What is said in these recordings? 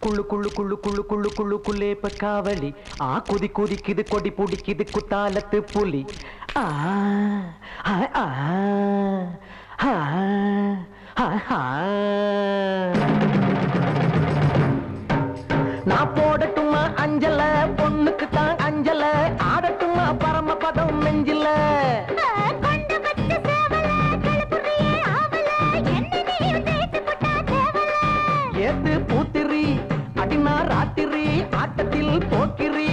குள்ளு குள்ளு குள்ளு குள்ளு குள்ளு குள்ளு குள்ளேப்ப காவலி குதி குதிக்குது கொடி பிடிக்குது குத்தாலத்து புலி ஆ ஆ ஆ ஆ ஆ நான் போடட்டுமா அஞ்சல பொண்ணுக்கு தான் அஞ்சல ஆடட்டுமா பரமபதம் நெஞ்சில ஏத்து பூத்திரி அடினா ராத்திரி ஆட்டத்தில் போக்கிரி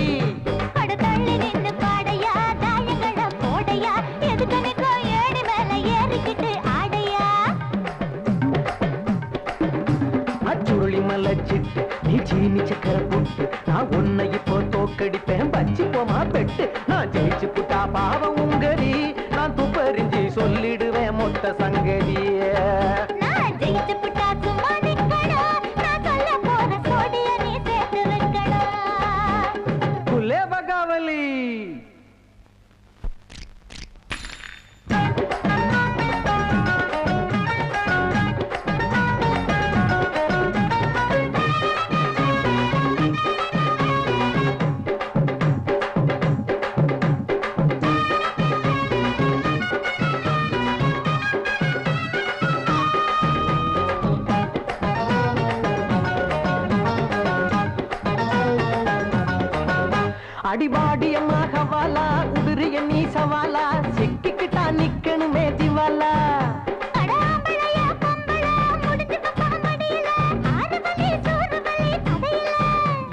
அச்சுருளி மலச்சிட்டு நீ சீனி சக்கர புட்டு நான் உன்னை இப்போ தோக்கடிப்பேன் பச்சி போமா பெட்டு நான் ஜெயிச்சு புட்டா பாவம் உங்கடி நான் துப்பறிஞ்சி சொல்லிடுவேன் மொத்த சங்கதிய பகாவலி அடிபாடியம்மா ஹவாலா உதிரிய நீ சவாலா சிக்கிக்கிட்டா நிக்கணுமே திவாலா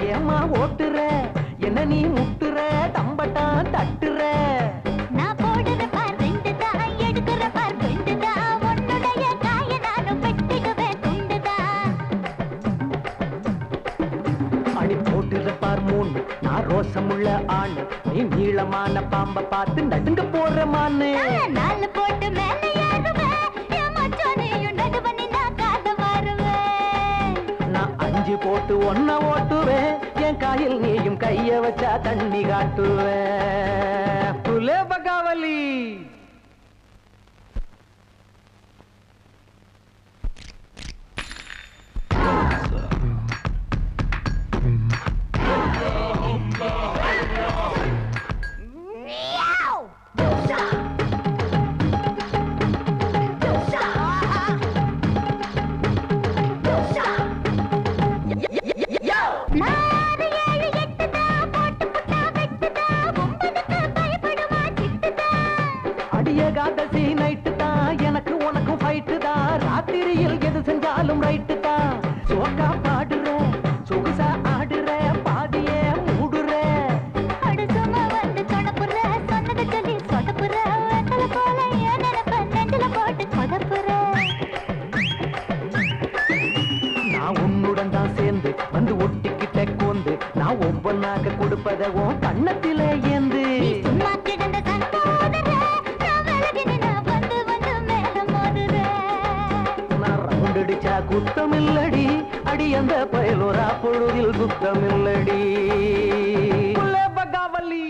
ஏமா ஓட்டுற என்ன நீ முட்டுற தம்பட்டா தட்டுற அடி போட்டுற பார் மூணு நான் ரோசமுள்ள ஆணு நீ நீளமான பாம்ப பார்த்து நடுங்க போற மானு நாலு போட்டு மேல நான் அஞ்சு போட்டு ஒன்ன ஓட்டுவேன் என் காயில் நீயும் கைய வச்சா தண்ணி காட்டுவேன் புலே பகாவலி ஏகாதசி நைட்டு தான் எனக்கு உனக்கும் ஃபைட்டு தான் ராத்திரியில் எது செஞ்சாலும் ரைட்டு தான் சோக்கா பாடுற சொகுசா ஆடுற பாதியே மூடுற நான் உன்னுடன் தான் சேர்ந்து வந்து ஒட்டிக்கிட்ட கோந்து நான் ஒவ்வொன்னாக கொடுப்பத உன் கண்ணத்திலே ஏந்து குத்தமில்லடி அடி அந்த பயலோரா பொழுதில் குத்தமில்லடி பகாவலி